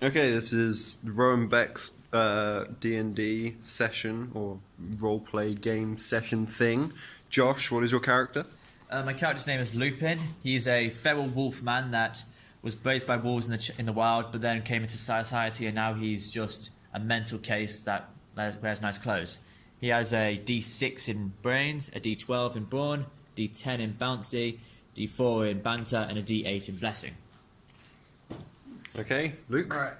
Okay, this is Rowan Beck's D&D session or roleplay game session thing. Josh, what is your character? My character's name is Lupin. He's a feral wolf man that was raised by wolves in the wild, but then came into society, and now he's just a mental case that wears nice clothes. He has a D6 in brains, a D12 in brawn, D10 in bouncy, D4 in banter, and a D8 in blessing. Okay, Luke? Alright,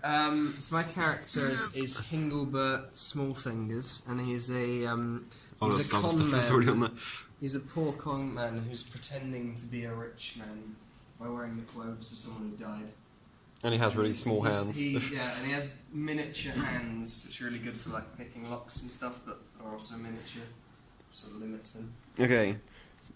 so my character is Hinglebert Smallfingers, and he's a con man. He's a poor con man who's pretending to be a rich man by wearing the clothes of someone who died. And he has really small hands. Yeah, and he has miniature hands, which are really good for like picking locks and stuff, but are also miniature, sort of limits him. Okay,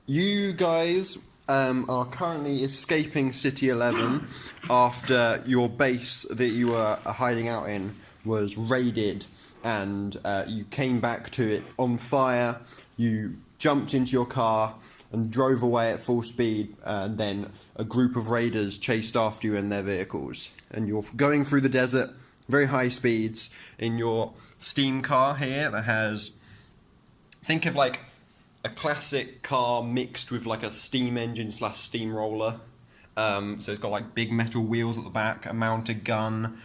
you guys are currently escaping City 11 after your base that you were hiding out in was raided, and you came back to it on fire. You jumped into your car and drove away at full speed, and then a group of raiders chased after you in their vehicles. And you're going through the desert, very high speeds, in your steam car here that has... Think of like a classic car mixed with like a steam engine / steamroller. So it's got like big metal wheels at the back, a mounted gun,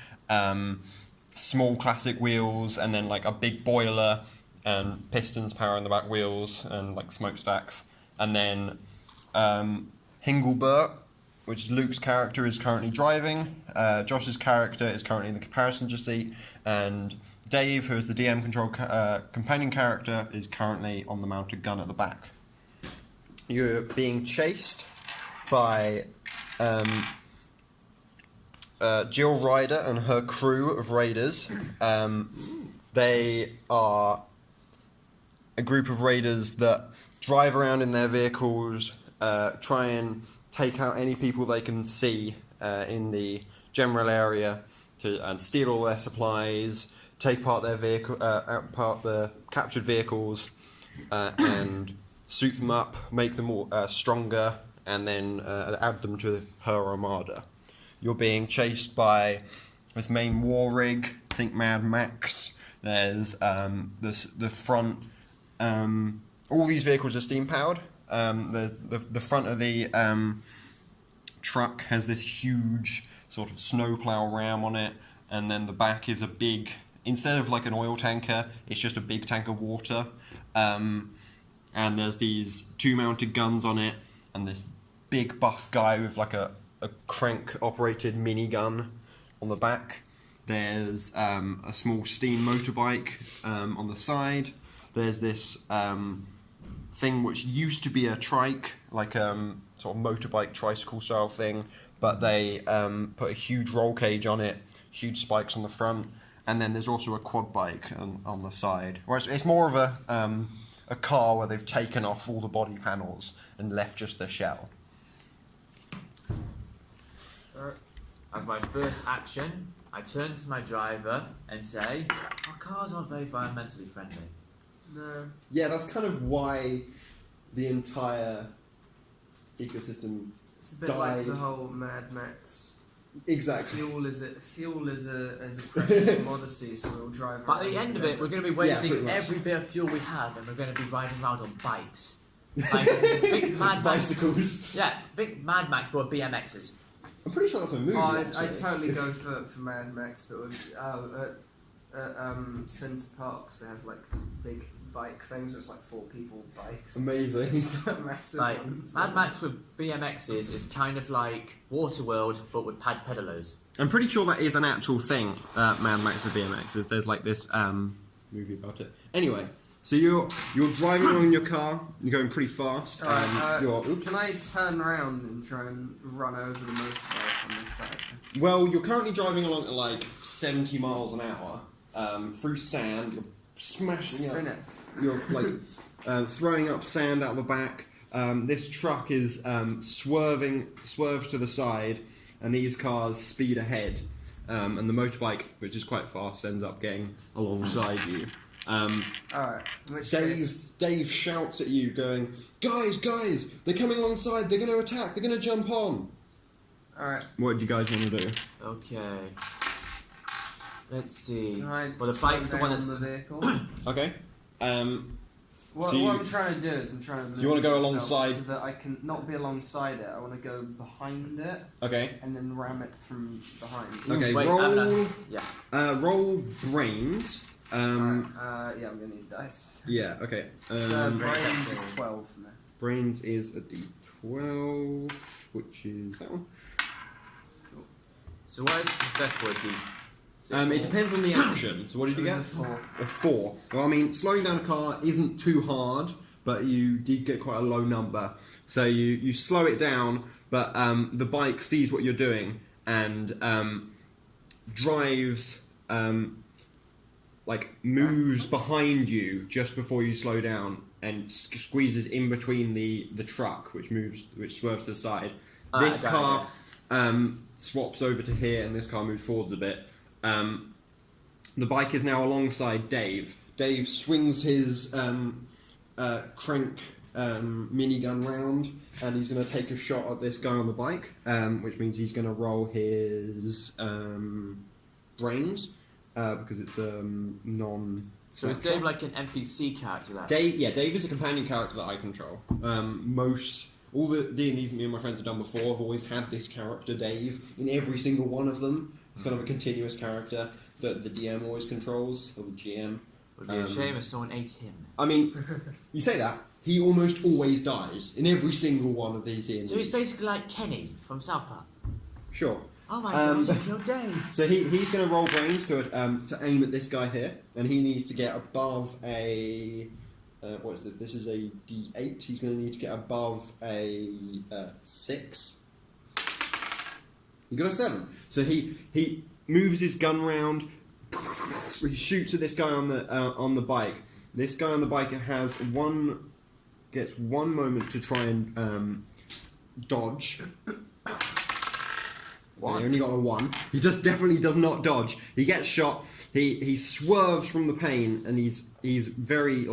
small classic wheels, and then like a big boiler and pistons powering the back wheels and like smokestacks. And then Hinglebert, which is Luke's character, is currently driving. Josh's character is currently in the passenger seat, and Dave, who is the DM control companion character, is currently on the mounted gun at the back. You're being chased by Jill Ryder and her crew of raiders. They are a group of raiders that drive around in their vehicles, try and take out any people they can see in the general area, and steal all their supplies, take apart their vehicle, apart the captured vehicles, and suit them up, make them more stronger, and then add them to her armada. You're being chased by this main war rig. Think Mad Max. There's the front. All these vehicles are steam powered. The front of the truck has this huge sort of snowplow ram on it, and then the back is a big, instead of like an oil tanker, it's just a big tank of water. And there's these 2 mounted guns on it, and this big buff guy with like a crank operated minigun on the back. There's a small steam motorbike on the side. There's this thing which used to be a trike, like sort of motorbike tricycle style thing, but they put a huge roll cage on it, huge spikes on the front, and then there's also a quad bike on the side. Whereas it's more of a car where they've taken off all the body panels and left just the shell. As my first action, I turn to my driver and say, "Our cars aren't very environmentally friendly." No. Yeah, that's kind of why the entire ecosystem It's a bit died. like the whole Mad Max. Exactly. Fuel is a precious commodity, so we'll drive. But at the around end of and it, we're going to be pretty wasting much. every bit of fuel we have, and we're going to be riding around on bikes. Like, think Mad Max. Bicycles. Yeah, think Mad Max, but with BMXs. I'm pretty sure that's a movie. I'd actually. totally go for Mad Max, but with Centre Parks they have like big bike things where it's like 4 people bikes. Amazing. Massive Like, ones. Mad Max with BMXs is kind of like Waterworld, but with pedalos. I'm pretty sure that is an actual thing, Mad Max with BMX. There's like this movie about it. Anyway, so you're driving along in your car, you're going pretty fast. Alright, can I turn around and try and run over the motorbike on this side? Well, you're currently driving along at like 70 miles an hour through sand. You're smashing Spin up. it. You're like throwing up sand out the back. This truck is swerves to the side, and these cars speed ahead. And the motorbike, which is quite fast, ends up getting alongside you. Alright, in which case... Dave shouts at you, going, "Guys, they're coming alongside. They're going to attack. They're going to jump on." Alright. What do you guys want to do? Okay. Let's see. Can I Well, the bike's the slow one down that's... the vehicle? Okay. What, So what I'm trying to do is I'm trying to move you wanna go myself alongside- so that I can not be alongside it. I want to go behind it Okay. and then ram it from behind. Okay. Wait, roll. yeah. Roll brains. Alright, yeah, I'm gonna need dice. Yeah. Okay. So brains is 12 for me. brains is a D12, which is that one. So why is successful at these? It depends on the action. So what did you It get? was a 4. A 4. Well, I mean, slowing down a car isn't too hard, but you did get quite a low number. So you slow it down, but the bike sees what you're doing and drives, moves behind you just before you slow down and squeezes in between the truck, which swerves to the side. This car swaps over to here, and this car moves forwards a bit. The bike is now alongside Dave. Dave swings his crank minigun round, and he's going to take a shot at this guy on the bike, which means he's going to roll his brains because it's non. So is Dave like an NPC character then? Dave is a companion character that I control. All the D&Ds that me and my friends have done before have always had this character, Dave, in every single one of them. It's kind of a continuous character that the DM always controls, or the GM. Would be a shame if someone ate him. I mean, you say that, he almost always dies in every single one of these D&Ds. So he's basically like Kenny from South Park. Sure. Oh my god, you killed Dave. So he's going to roll brains to aim at this guy here, and he needs to get above a... what is it? This is a D8. He's going to need to get above a 6. He got a 7. So he moves his gun round. He shoots at this guy on the bike. This guy on the bike gets one moment to try and dodge. Well, he only got a 1. He definitely does not dodge. He gets shot. He swerves from the pain, and he's very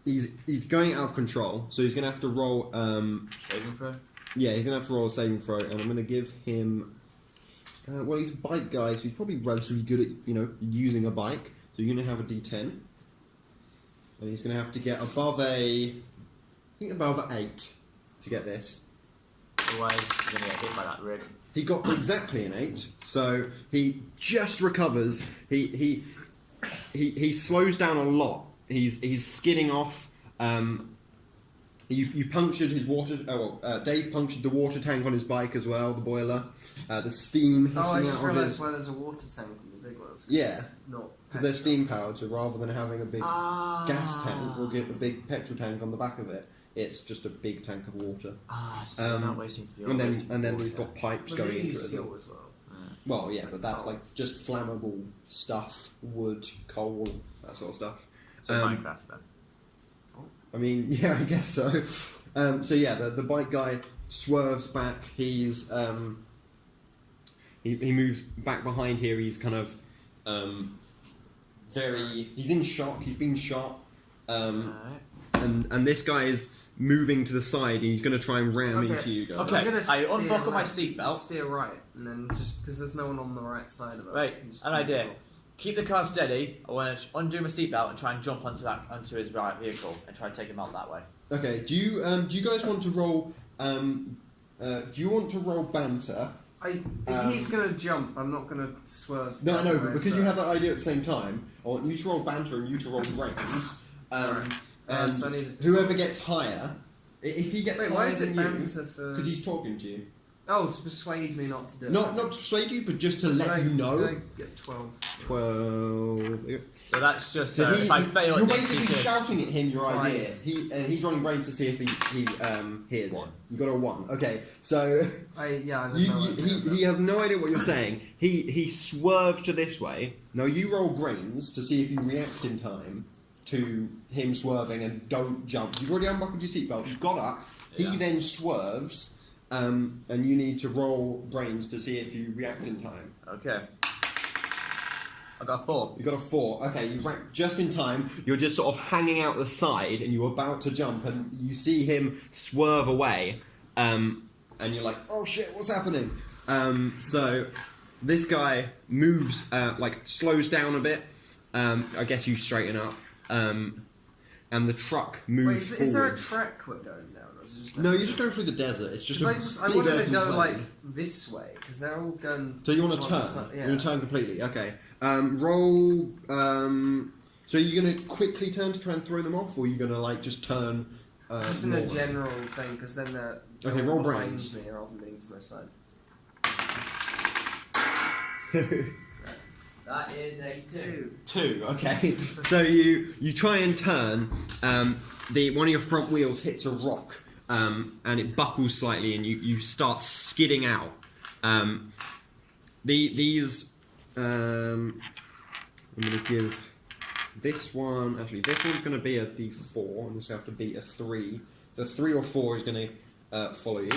he's going out of control. So he's gonna have to roll Saving throw? Yeah, he's gonna have to roll a saving throw, and I'm gonna give him. Well, he's a bike guy, so he's probably relatively good at using a bike. So you're gonna have a D10, and he's gonna have to get above above 8 to get this. Otherwise, he's gonna get hit by that rig. He got exactly an 8, so he just recovers. He slows down a lot. He's skidding off. You punctured his water. Dave punctured the water tank on his bike as well, the boiler. The steam hissing I just out of realised his. why there's a water tank on the big ones. Yeah. Not Because they're steam powered, so rather than having a big gas tank or get a big petrol tank on the back of it, it's just a big tank of water. So you're not wasting fuel. And then we've got pipes going into it. fuel as well. Well, yeah, but that's just flammable stuff, wood, coal, that sort of stuff. So Minecraft then. I mean, yeah, I guess so. So yeah, the bike guy swerves back. He's he moves back behind here. He's kind of he's in shock. He's been shot. And this guy is moving to the side, and he's going to try and ram into you guys. Okay, I unbuckle my seatbelt. seatbelt. Steer right, and then just because there's no one on the right side of us. Right, an idea. Keep the car steady. I want to undo my seatbelt and try and jump onto his right vehicle and try and take him out that way. Okay. Do you guys want to roll? Do you want to roll banter? If he's gonna jump, I'm not gonna swerve. No, I know, but because you have that idea at the same time, I want you to roll banter and you to roll brains. And so I need whoever gets higher, if he gets higher why is than it you, banter for? because he's talking to you. Oh, to persuade me not to do it. Not to persuade you, but just to let you know. Can I get 12? 12. So that's just So if I fail you're at this, basically he's shouting at him your 5. idea. He's rolling brains to see if he hears it. You got a 1. Okay, so he has no idea what you're saying. He swerves to this way. Now you roll brains to see if you react in time to him swerving and don't jump. You've already unbuckled your seatbelt. You've got up. He then swerves. And you need to roll brains to see if you react in time. Okay. I got a 4. You got a 4. Okay, you react just in time. You're just sort of hanging out the side, and you're about to jump, and you see him swerve away, and you're like, "Oh shit, what's happening?" So this guy moves, slows down a bit. I guess you straighten up. And the truck moves forward. Is there a track we're going down? Or is it just No, you're just going through the desert. It's just I wanted to go this way because they're all going. So you want to turn? Yeah. You want to turn completely? Okay. Roll. So you're going to quickly turn to try and throw them off, or are you going to just turn? Just in a general thing, because then they're roll behind brains. me rather than being to my side. That is a 2. 2. Okay. So you try and turn. One of your front wheels hits a rock, and it buckles slightly, and you start skidding out. These. I'm going to give. This one, actually, this one's going to be a D4. I'm just going to have to beat a 3. The 3 or 4 is going to follow you.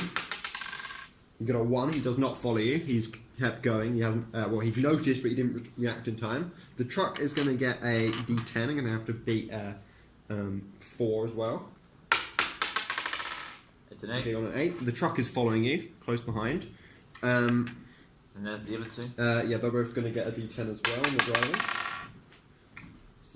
You got a 1. He does not follow you. He's kept going. He hasn't. He's noticed, but he didn't react in time. The truck is going to get a D10. I'm going to have to beat a 4 as well. It's an 8. Okay, on an 8. The truck is following you, close behind. And there's the other 2. Yeah, they're both going to get a D10 as well on the driver.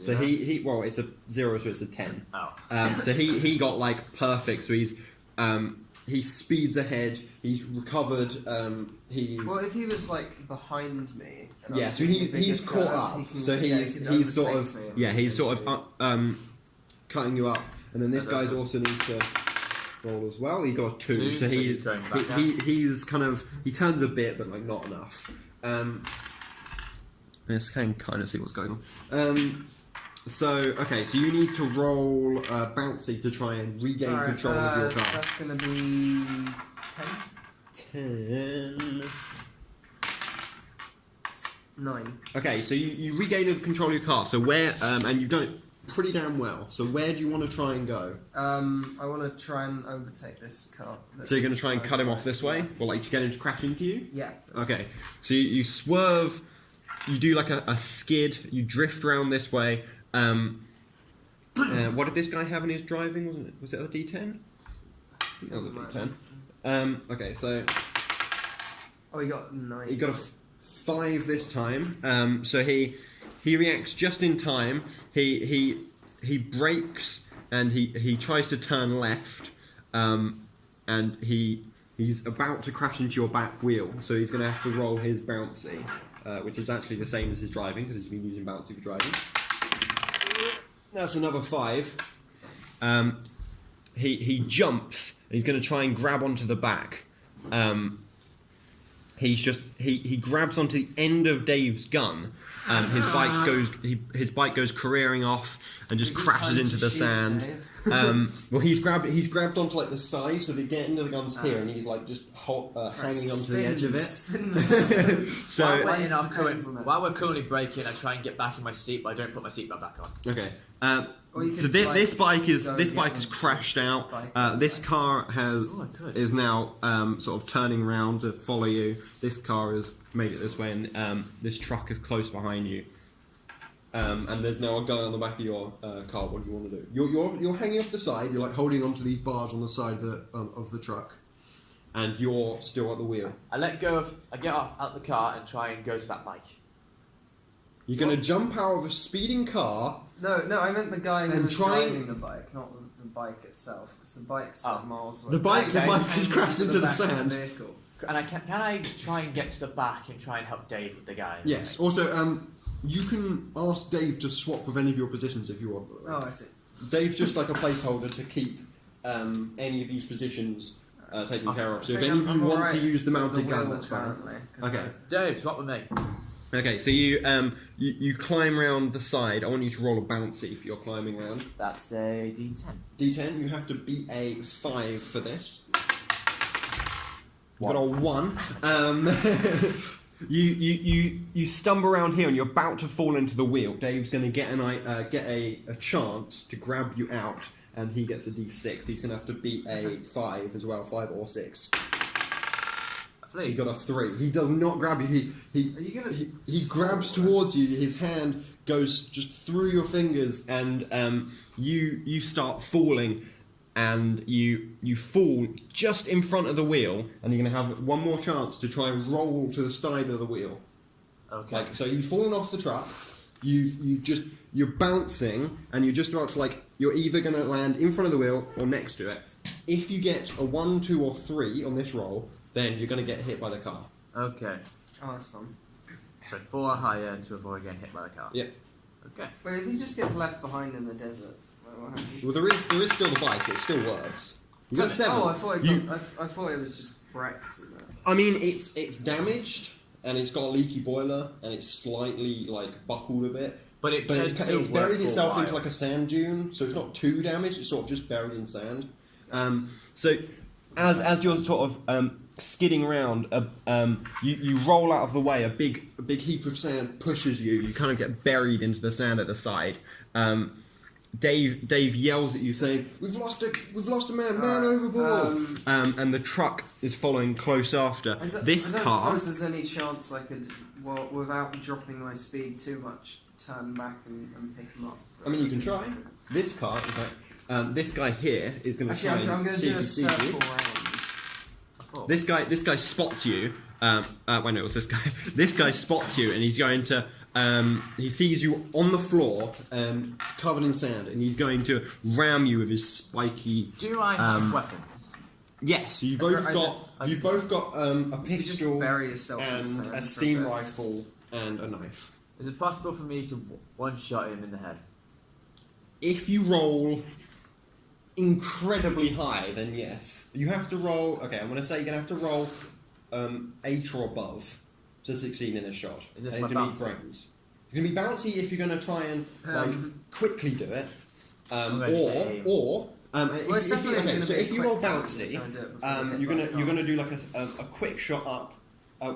So it's a 0, so it's a 10. Oh. So he got perfect. So he speeds ahead. He's recovered. Well, if he was behind me. Yeah, so he's caught up. So he's sort of cutting you up, and then this guy's also needs to roll as well. He got a 2, so he's he turns a bit, but not enough. Let's kind of see what's going on. So you need to roll bouncy to try and regain control of your car. So that's going to be 10. 9. Okay, so you regain control of your car. So where and you've done it pretty damn well. So where do you want to try and go? I want to try and overtake this car. So you're going to try and cut him off this way, or to get him to crash into you? Yeah. Okay, so you swerve. You do a skid. You drift around this way. What did this guy have in his driving? Was it a D10? I think that was a D10. Okay, so he got 9. he got a 5 this time. So he reacts just in time. He brakes and he tries to turn left. And he's about to crash into your back wheel. So he's going to have to roll his bouncy, which is actually the same as his driving because he's been using bouncy for driving. That's another 5. He jumps and he's going to try and grab onto the back. He grabs onto the end of Dave's gun. His bike goes careering off and just crashes into the sand. He's grabbed onto the side, so they get into the gun's here, and he's just hanging onto the edge of it. So while we're currently braking, I try and get back in my seat, but I don't put my seatbelt back on. Okay. So this bike is crashed out. This car is now sort of turning around to follow you. This car has made it this way, and this truck is close behind you. And there's now a gun on the back of your car. What do you want to do? You're hanging off the side. You're holding onto these bars on the side of the truck, and you're still at the wheel. I get out the car and try and go to that bike. You're going to jump out of a speeding car. No, I meant the guy who was driving the bike, not the bike itself, because the bike's miles away. The bike has crashed into the sand. And can I try and get to the back and try and help Dave with the guy? Yes. Also, you can ask Dave to swap with any of your positions if you want. Oh, I see. Dave's just a placeholder to keep any of these positions taken care of. So if any of you want to use the mounted gun, that's fine. Okay. Dave, swap with me. Okay, so you climb around the side. I want you to roll a bouncy if you're climbing around. That's a D10. D10, you have to beat a 5 for this. You got a 1. You stumble around here and you're about to fall into the wheel. Dave's going to get a chance to grab you out, and he gets a D6. He's going to have to beat a 5 as well, 5 or 6. He got a 3. He does not grab you. He grabs towards you. His hand goes just through your fingers, and you start falling. and you fall just in front of the wheel, and you're going to have one more chance to try and roll to the side of the wheel. Okay. Like, so you've fallen off the truck, you're bouncing, and you're just about to, like, you're either going to land in front of the wheel or next to it. If you get a 1, 2, or 3 on this roll, then you're going to get hit by the car. Okay. Oh, that's fun. So 4 or higher to avoid getting hit by the car. Yeah. Okay. Wait, if he just gets left behind in the desert, what happens? Well, there is still the bike. It still works. You got a 7. Oh, I thought it was just wrecked. I mean, it's damaged, and it's got a leaky boiler, and it's slightly, like, buckled a bit. But it's buried itself into like a sand dune, so it's not too damaged. It's sort of just buried in sand. So as you're sort of skidding around, you roll out of the way. A big heap of sand pushes you. You kind of get buried into the sand at the side. Dave yells at you saying, "We've lost a man overboard!" And the truck is following close after. I don't car. suppose there's any chance I could, well, without dropping my speed too much, turn back and pick him up. I mean, you can try. This car, in fact, this guy here is going to try Actually, I'm and going to see do if a he sees you. circle round. This guy spots you. Wait, no, it was this guy. This guy spots you, and he's going to. He sees you on the floor, covered in sand, and he's going to ram you with his spiky. Do I have weapons? Yes, you've both got a pistol bury yourself in the and sand a for steam a bit. rifle and a knife. Is it possible for me to one-shot him in the head? If you roll incredibly high, then yes. You have to roll. Okay, I'm going to say you're going to have to roll 8 or above to succeed in this shot. Is this And my it's gonna be bouncy? brains. It's going to be bouncy if you're going to try and quickly do it, I'm going to aim. It's definitely gonna be a if you roll quick bouncy, try and do it before you get you're back going on. to do like a quick shot up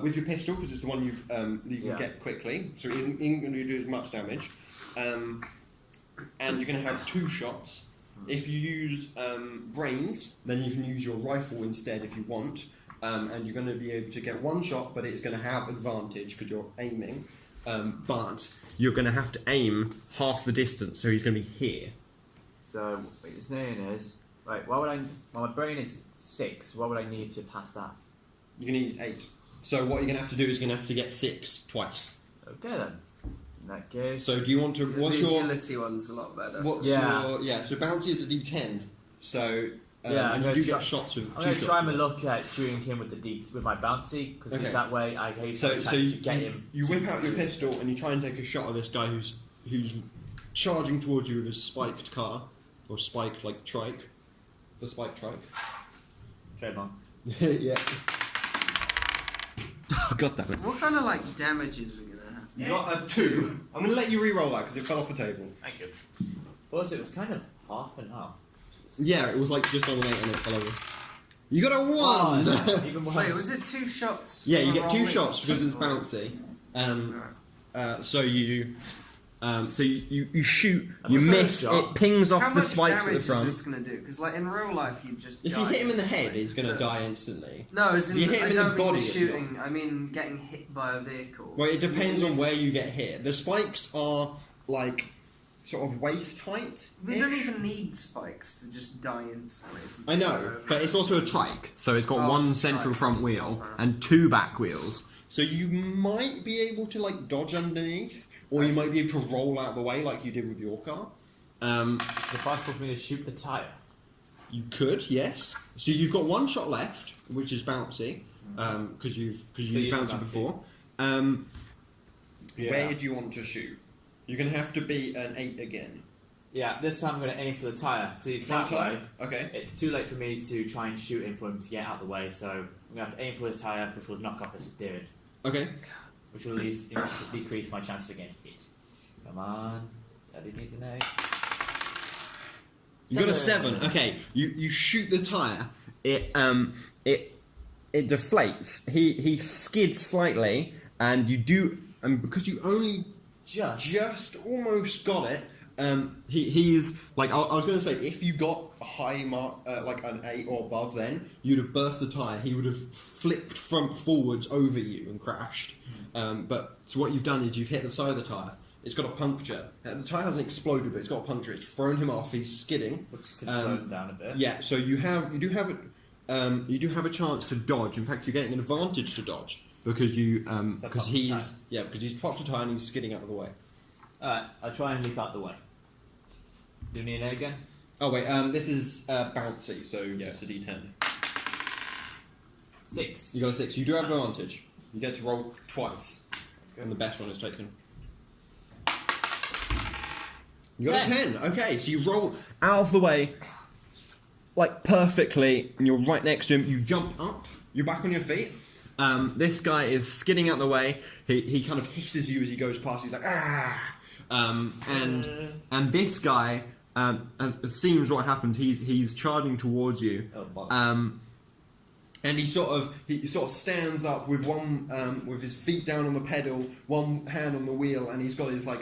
with your pistol, because it's the one you can get quickly, so it isn't going to do as much damage. And you're going to have 2 shots. If you use brains, then you can use your rifle instead if you want. And you're going to be able to get 1 shot, but it's going to have advantage because you're aiming. But you're going to have to aim half the distance, so he's going to be here. So what you're saying is, right? Well, my brain is 6. What would I need to pass that? You're going to need 8. So what you're going to have to do is you're going to have to get 6 twice. Okay then. In that case. So do you want to? What's the your agility one's a lot better. What's Yeah. your so bouncy is a D10. So Yeah, and I'm you do gonna get shots with. I'm 2 going to shots try with my it. luck at shooting him with with my bouncy, because Okay. that way I have a So chance you, to get him. you whip out your pistol and you try and take a shot at this guy who's charging towards you with his spiked car or spiked like trike, the spiked trike. Trademark. Yeah. Oh, God damn it! What kind of like damages are gonna happen? You got a 2. I'm going to let you re-roll that because it fell off the table. Thank you. Plus, it was kind of half and half. Yeah, it was like just on an 8 and it fell over. You got a 1. Even worse. Wait, was it 2 shots? Yeah, you for get 2 rolling? shots because it's bouncy. So you shoot, And you the third miss, shot- it pings How off the much spikes at damage the front. is this gonna do? Because like in real life, you just If die you hit him in the head, instantly. he's going to But- die instantly. No, as in, If you hit him I in the don't mean body, the it's shooting. I mean getting hit by a vehicle. Well, it depends You on miss- where you get hit. The spikes are like sort of waist height. We don't even need spikes to just die instantly. if we I go know, over but it's it. also a trike, so it's got Oh, one it's a central trike. front wheel Oh, and 2 back wheels. So you might be able to like dodge underneath, or I you see. might be able to roll out of the way like you did with your car. Is it possible for me to shoot the tyre? You could, yes. So you've got 1 shot left, which is bouncy, because you've you bounced bouncy. before. Where do you want to shoot? You're going to have to be an 8 again. Yeah, this time I'm going to aim for the tyre. So he's Front that way. tire? Okay. It's too late for me to try and shoot him for him to get out of the way, so I'm going to have to aim for his tyre, which will knock off his steering, Okay. which will at least decrease my chance of getting hit. Come on. Daddy needs an 8. You got a 7. Okay. You shoot the tire. It deflates. He skids slightly, and you do, and because you only just almost got it. He's like I was going to say, if you got a high mark, like an 8 or above, then you'd have burst the tire. He would have flipped front forwards over you and crashed. But so what you've done is you've hit the side of the tire. it's got a puncture. The tyre hasn't exploded, but it's got a puncture. It's thrown him off. He's skidding. Which could slow him down a bit. Yeah, so you do have a chance to dodge. In fact, you're getting an advantage to dodge because he's popped a tyre and he's skidding out of the way. Alright, I'll try and leap out the way. Do you need an A again? Oh wait, this is bouncy, so yeah, it's a D10. 6. You got a 6. You do have advantage. You get to roll twice, and the best one is taken. You got 10. a 10. Okay, so you roll out of the way, like perfectly, and you're right next to him. You jump up. You're back on your feet. This guy is skidding out the way. He kind of hisses you as he goes past. He's like ah. And this guy, it seems what happened. He's charging towards you. And he sort of stands up with with his feet down on the pedal, one hand on the wheel, and he's got his like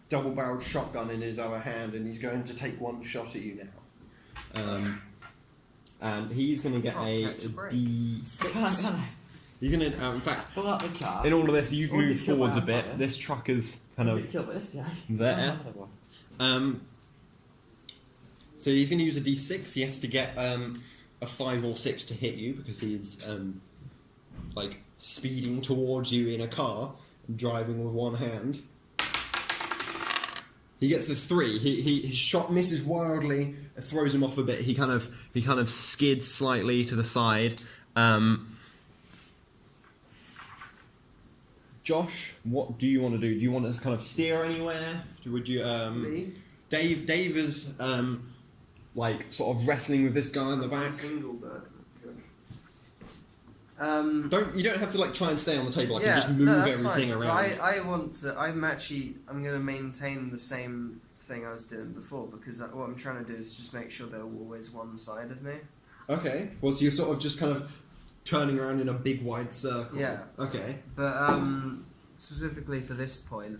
double-barreled shotgun in his other hand, and he's going to take one shot at you now. And he's going to get a D6. He's going to, in fact, pull out the car. in all of this, you've moved forwards a bit. This truck is kind of there. So he's going to use a D6. He has to get a 5 or 6 to hit you because he's like speeding towards you in a car, driving with one hand. He gets the 3. His shot misses wildly, throws him off a bit. He kind of skids slightly to the side. Josh, what do you want to do? Do you want to kind of steer anywhere? Would you? Me? Dave is like sort of wrestling with this guy in the back. You don't have to like try and stay on the table. I can just move everything fine. around. I'm going to maintain the same thing I was doing before because what I'm trying to do is just make sure they're always one side of me. Okay. Well, so you're sort of just kind of turning around in a big wide circle. Yeah. Okay. But specifically for this point,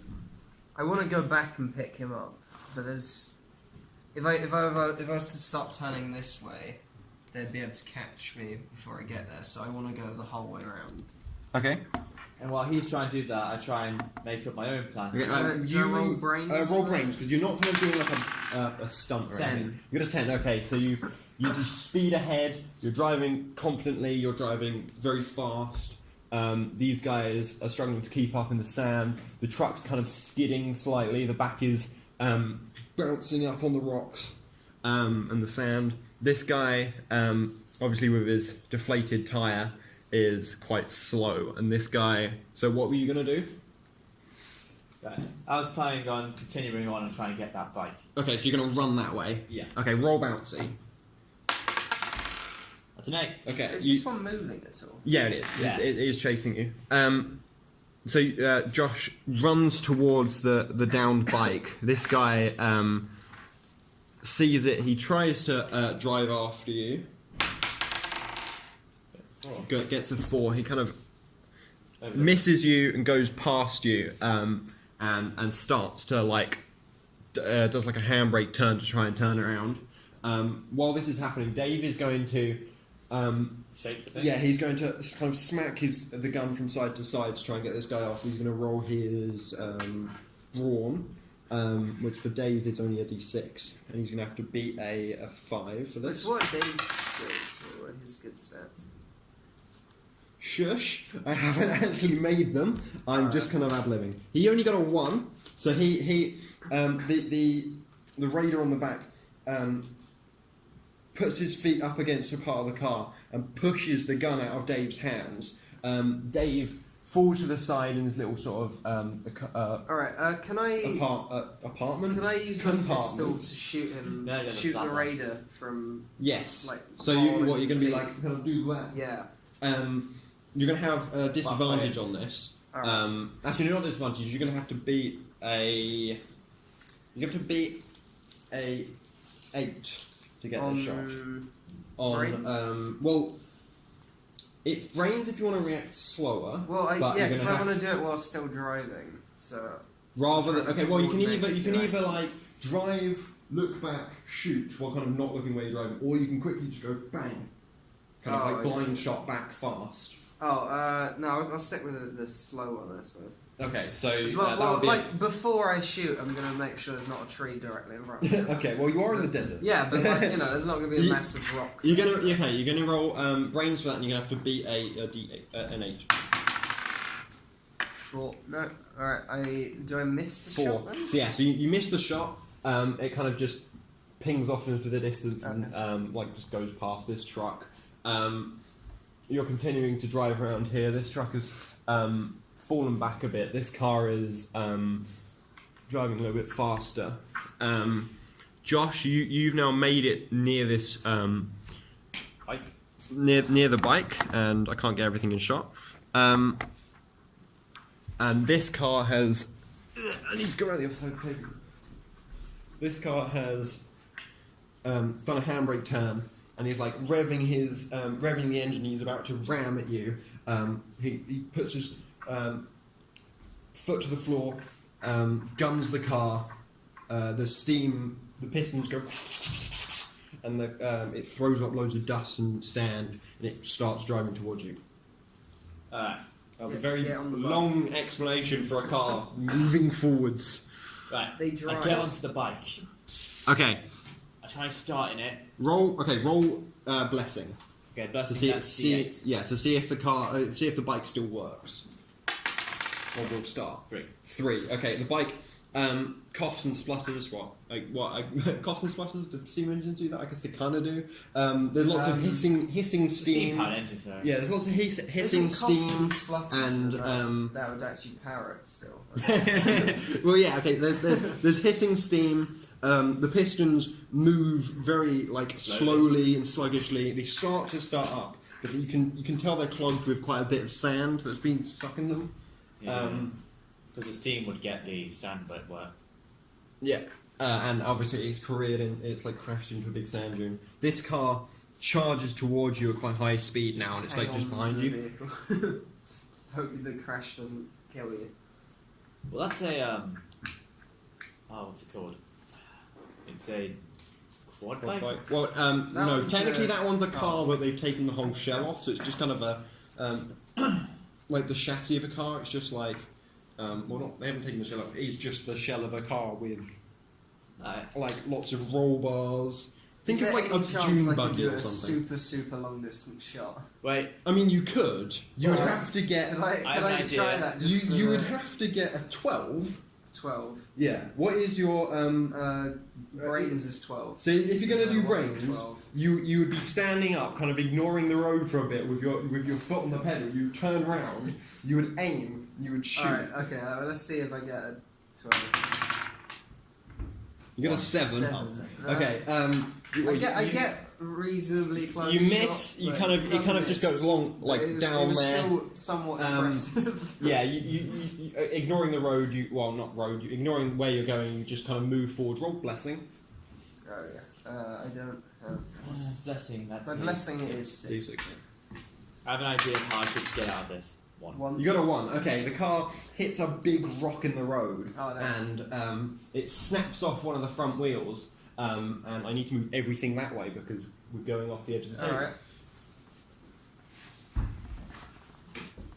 I want to go back and pick him up. But there's if I was to start turning this way, they'd be able to catch me before I get there. So I want to go the whole way around. Okay. And while he's trying to do that, I try and make up my own plan. Okay, you roll brains. Roll brains because you're not going to do like a stunt or 10. anything. You got a 10. Okay, so you speed ahead. You're driving confidently. You're driving very fast. These guys are struggling to keep up in the sand. The truck's kind of skidding slightly. The back is bouncing up on the rocks and the sand. This guy, obviously with his deflated tyre, is quite slow. And this guy... So what were you going to do? Right. I was planning on continuing on and trying to get that bike. Okay, so you're going to run that way? Yeah. Okay, roll bouncy. That's an 8. Okay. Is this one moving at all? Yeah, it is. Yeah. It is chasing you. So Josh runs towards the downed bike. This guy sees it. He tries to drive after you. Gets a 4. He kind of misses you and goes past you and starts to like does like a handbrake turn to try and turn around. While this is happening, Dave is going to shake the thing. yeah, he's going to kind of smack the gun from side to side to try and get this guy off. He's going to roll his brawn, which for Dave is only a D6, and he's going to have to beat a 5 for this. It's what Dave's skills or his good stats. Shush! I haven't actually made them. I'm just kind of ad-libbing. He only got a 1, so the raider on the back puts his feet up against a part of the car and pushes the gun out of Dave's hands. Dave falls to the side in his little sort of Alright, can I apartment? Can I use my pistol to shoot him? No, shoot the raider from? Yes. Like, so you're going to be like kind of do that? Yeah. You're going to have a disadvantage on this. Right. Actually, not disadvantage. You're going to have to beat a. You have to beat a 8 to get this shot. On brains? Well, it's brains if you want to react slower. Well, but yeah, because I want to do it while still driving. So rather than trying to you can coordinate either two like drive, look back, shoot while kind of not looking where you're driving, or you can quickly just go bang, kind of like blind shot back fast. Oh, no, I'll stick with the slow one, I suppose. Okay, so Well, before I shoot, I'm going to make sure there's not a tree directly in front of me. okay, well you are in the desert. Yeah, but there's not going to be a massive rock. You're gonna roll brains for that, and you're gonna have to beat a D8, an 8. 4. No, alright, do I miss the 4. shot then? So yeah, so you miss the shot. It kind of just pings off into the distance and just goes past this truck. You're continuing to drive around here. This truck has fallen back a bit. This car is driving a little bit faster. Josh, you've now made it near this near the bike, and I can't get everything in shot. And this car has. I need to go around the other side of the table. This car has done a handbrake turn, and he's like revving the engine. He's about to ram at you. He puts his foot to the floor, guns the car. The pistons go, and it throws up loads of dust and sand, and it starts driving towards you. That was a very long explanation for a car moving forwards. Right, They drive. I get onto the bike. Okay, I try starting it. roll blessing Okay, to blessing, see that's see D8. yeah to see if the bike still works. Or we'll start. 3. Okay, the bike coughs and splutters. Coughs and splutters? Do steam engines do that? I guess they kind of do. There's lots of hissing steam. Steam-powered engine, sorry. Yeah, there's lots of hissing steam. And that would actually power it still. well, yeah, okay. There's hissing steam. The pistons move very slowly and sluggishly. They start up, but you can tell they're clogged with quite a bit of sand that's been stuck in them. Because the steam would get the sand wet work. Yeah, and obviously it's crashed into a big sand dune. This car charges towards you at quite high speed now, and it's just behind you. Hope the crash doesn't kill you. Well, that's a what's it called? It's a quad bike. Well, no, technically that that one's a car where they've taken the whole shell off, so it's just kind of a like the chassis of a car. It's just like they haven't taken the shell off. It's just the shell of a car with lots of roll bars. Think of like a dune buggy or something. Super long distance shot. Wait, I mean, you could. You would have to get. Could I try that? Just you would have to get a 12. 12. Yeah. What is your brains is 12. So if you're going to do brains, 12. you would be standing up, kind of ignoring the road for a bit with your foot on the pedal. You turn round, you would aim, you would shoot. Alright, okay. Let's see if I get a 12. You got a 7. Okay. I get reasonably close. You miss. Shot, it kind of just goes along down it was there. Still somewhat impressive. Yeah, you ignoring the road. Not road. Ignoring where you're going. You just kind of move forward. Roll blessing. Oh yeah. I don't have. blessing. That's My blessing is 6. D6. I have an idea of how I should get out of this. 1. You got a 1. Okay, the car hits a big rock in the road, Oh, no. and it snaps off one of the front wheels. And I need to move everything that way because we're going off the edge of the table. Alright.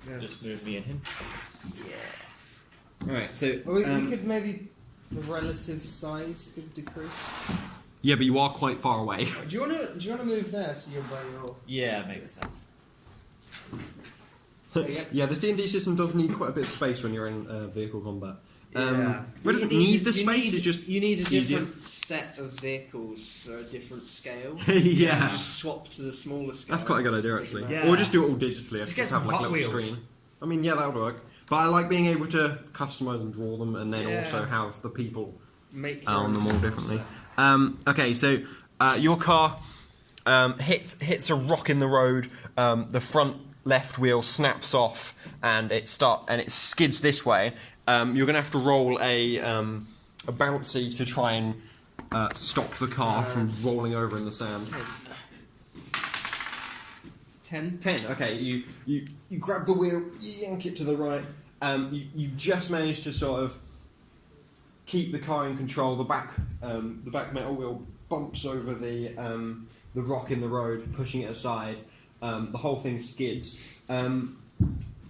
Yeah. Just move me and him. Yeah. Alright, so Well, we could maybe the relative size could decrease. yeah, but you are quite far away. Do you wanna move there so you're by your? Yeah, makes sense. Yeah, this D&D system does need quite a bit of space when you're in vehicle combat. Yeah. But it doesn't need the space, it's just you need a easier. different set of vehicles for a different scale. Yeah. You just swap to the smaller scale. That's quite a good idea, actually. Yeah. Or just do it all digitally. Just Just get have some like a Hot little Wheels. screen. I mean, yeah, that would work. But I like being able to customize and draw them, and then Yeah. also have the people Make on them all your own differently. set. Okay, so your car hits a rock in the road. The front left wheel snaps off, and it skids this way. You're going to have to roll a bouncy to try and stop the car from rolling over in the sand. 10. 10. Okay, you grab the wheel, you yank it to the right. You just managed to sort of keep the car in control. The back metal wheel bumps over the rock in the road, pushing it aside. the whole thing skids.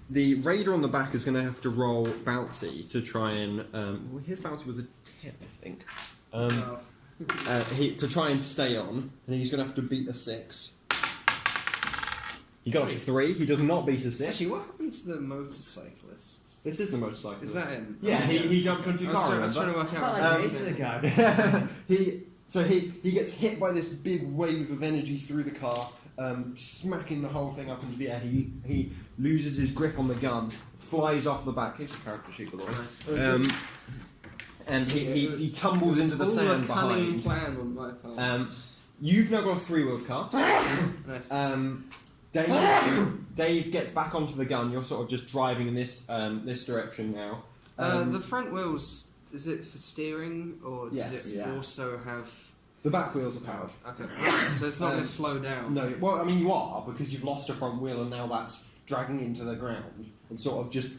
The raider on the back is going to have to roll bouncy to try and. Well, his bouncy was a 10, I think. To try and stay on, and he's going to have to beat a 6. He got a 3. He does not beat a 6. Actually, what happened to the motorcyclist? This is the motorcyclist. Is that him? Yeah, he jumped onto your car. I was trying to work out. He gets hit by this big wave of energy through the car, smacking the whole thing up into the air. He loses his grip on the gun, flies off the back. Here's the character sheet, by the way. And he tumbles into the sand behind. Plan on my part. You've now got a 3-wheeled car. Nice. Dave gets back onto the gun. You're sort of just driving in this direction now. The front wheels, is it for steering, or does it also have... The back wheels are powered. Okay, so it's not going to slow down. No, well, I mean, you are, because you've lost a front wheel and now that's dragging into the ground and sort of just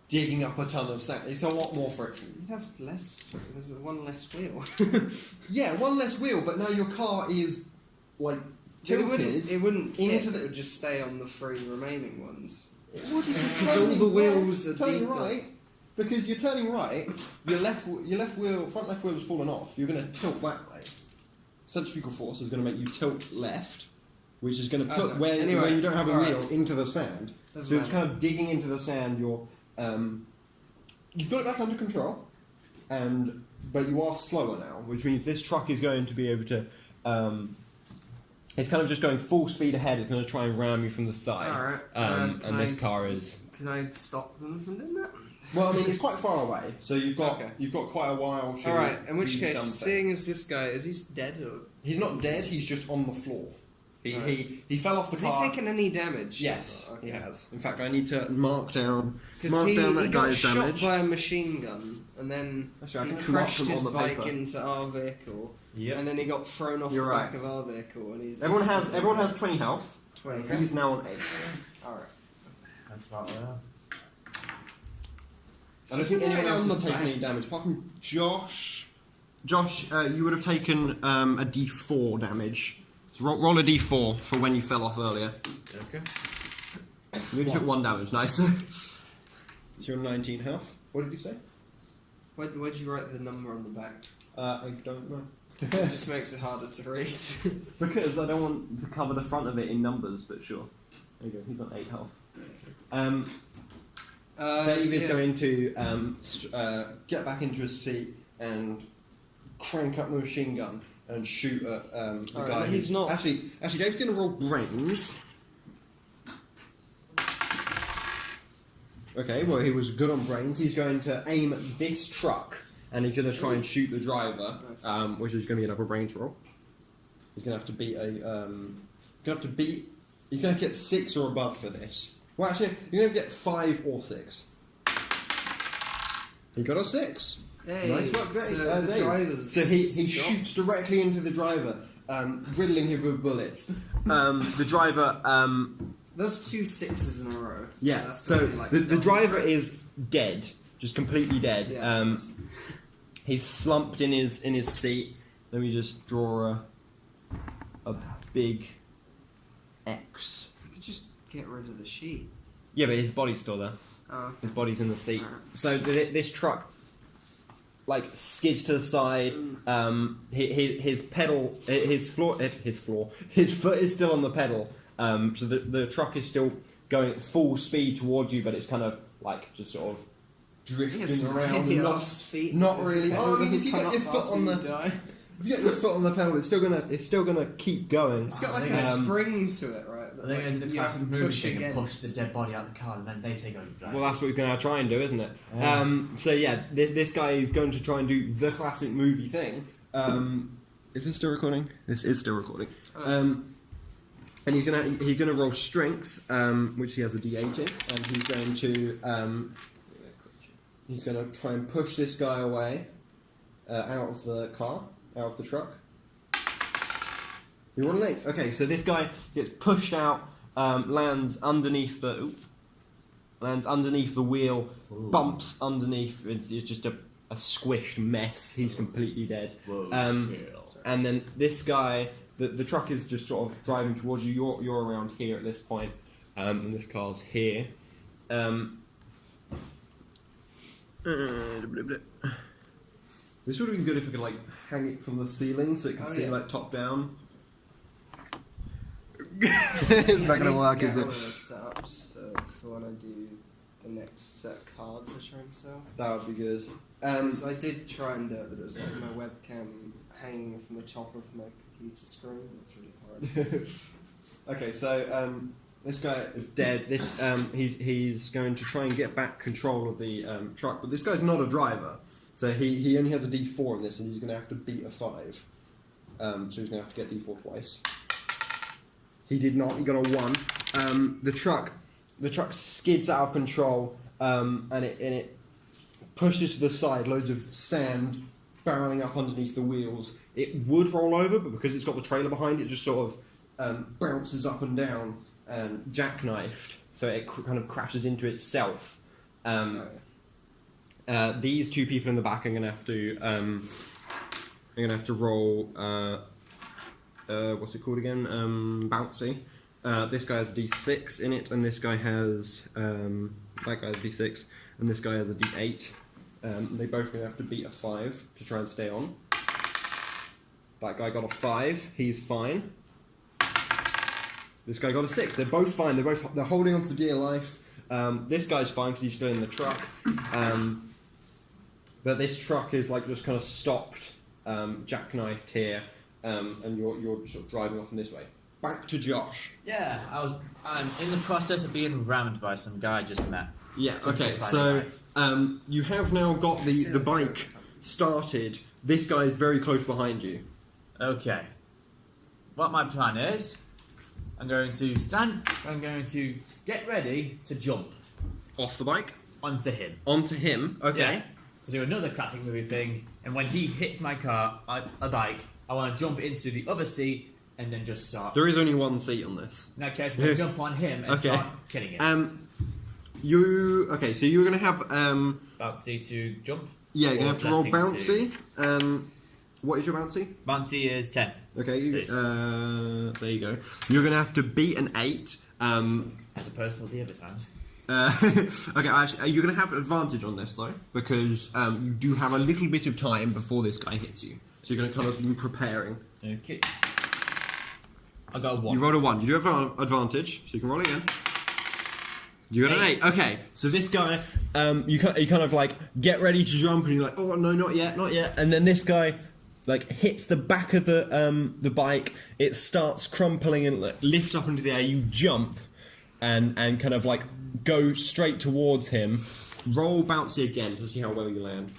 digging up a ton of sand. It's a lot more friction. You have less... There's one less wheel. Yeah, one less wheel, but now your car is, like, tilted. It wouldn't into it would just stay on the 3 remaining ones. It wouldn't, because all the wheels are turning deeper. right. Because you're turning right, your front left wheel has fallen off. You're going to tilt that way. Centrifugal force is going to make you tilt left, which is going to put where you don't have a wheel into the sand. So it's kind of digging into the sand. You've got it back under control, but you are slower now, which means this truck is going to be able to. It's kind of just going full speed ahead. It's going to try and ram you from the side. Alright. This car is. Can I stop them from doing that? Well, I mean, it's quite far away, so you've got quite a while to. Alright, in which case, something. seeing as this guy, is he dead or? He's not dead. He's just on the floor. He fell off the car. Has he taken any damage? Yes, Okay. he has. In fact, I need to mark down He that guy's got damage. shot by a machine gun, and then Actually, I he can mark crashed them his on the bike paper. into our vehicle, Yep. and then he got thrown off You're the right. back of our vehicle, and he's... Everyone has 20 health. 20. He's now on 8. Alright. That's about that. I don't think anyone Yeah, else on has the taken back. any damage apart from Josh. Josh, you would have taken a D4 damage. So roll a D4 for when you fell off earlier. Okay. You only took 1 damage. Nice. So you're on 19 health. What did you say? Why'd you write the number on the back? I don't know. It just makes it harder to read. Because I don't want to cover the front of it in numbers, but sure. There you go. He's on 8 health. Dave is going to get back into his seat and crank up the machine gun and shoot at the guy. He's not... Actually, Dave's going to roll brains. Okay, well, he was good on brains. He's going to aim at this truck and he's going to try and shoot the driver, Nice. which is going to be another brains roll. He's going to have to beat He's going to get 6 or above for this. Well, actually, you're going to get 5 or 6. He got a 6. Hey, Nice work, so Dave. the driver's So he shot. shoots directly into the driver, riddling him with bullets. The driver, Those 2 6s in a row. yeah. So, So that's gonna be like the double, driver right? is dead, just completely dead. Yeah, He's slumped in his seat. Let me just draw a big X. You could just get rid of the sheet. Yeah, but his body's still there. Oh. His body's in the seat. Alright. So this truck, like, skids to the side. His pedal, his foot is still on the pedal. So the truck is still going at full speed towards you, but it's kind of like just sort of drifting around. He And lost feet. not really. Oh, Oh, if you got your foot on the pedal, it's still gonna keep going. It's got like a spring to it, right? I think they did the you have classic to movie push thing and against. push the dead body out of the car, and then they take over the drive. Well, that's what we're going to try and do, isn't it? Yeah. So yeah, this guy is going to try and do the classic movie thing. Is this still recording? This is still recording. And he's gonna roll strength, which he has a D8 in, and he's gonna try and push this guy away out of the car, out of the truck. You rolled an 8. Okay, so this guy gets pushed out, lands underneath the wheel, bumps underneath. It's just a squished mess. He's completely dead. And then this guy the truck is just sort of driving towards you. You're around here at this point, and this car's here. This would have been good if we could like hang it from the ceiling so it could see like top down. It's not gonna work, is it? One of those setups for when I do the next set of cards I try and sell. That would be good. So I did try and do it, but it was like my webcam hanging from the top of my computer screen. It's really hard. Okay, so this guy is dead. He's going to try and get back control of the truck, but this guy's not a driver, so he only has a D4 in this, and he's going to have to beat a 5. So he's going to have to get D4 twice. He did not. He got a 1. The truck skids out of control, and it pushes to the side. Loads of sand barreling up underneath the wheels. It would roll over, but because it's got the trailer behind it, just sort of bounces up and down, jackknifed, so it kind of crashes into itself. These two people in the back are going to have to roll. What's it called again? Bouncy. This guy has a D6 in it, and this guy has that guy has a D6, and this guy has a D8. They both going to have to beat a 5 to try and stay on. That guy got a 5. He's fine. This guy got a 6. They're both fine. They're holding on for dear life. This guy's fine because he's still in the truck. But this truck is like just kind of stopped, jackknifed here, and you're sort of driving off in this way. Back to Josh. Yeah, I'm in the process of being rammed by some guy I just met. Yeah. Okay. So you have now got the bike started. This guy is very close behind you. Okay. What my plan is, I'm going to stand. I'm going to get ready to jump Off the bike. onto him. Onto him. Okay. Yeah. To do another classic movie thing, and when he hits my car, a bike, I want to jump into the other seat and then just start. There is only one seat on this. In that case, I'm going to jump on him and start killing him. So you're going to have Bouncy to jump. Yeah, you're going to have to roll blessing bouncy. What is your bouncy? Bouncy is 10. Okay, there you go. You're going to have to beat an 8. As opposed to the other times. Okay, actually, you're going to have advantage on this though, because you do have a little bit of time before this guy hits you. So you're going to kind of be preparing. Okay. I got a 1. You rolled a 1. You do have advantage, so you can roll again. You got an 8. Okay, so this guy, you kind of like get ready to jump, and you're like, oh no, not yet, not yet. And then this guy like hits the back of the bike. It starts crumpling and like, lifts up into the air. You jump, and kind of like go straight towards him. Roll bouncy again to see how well you land.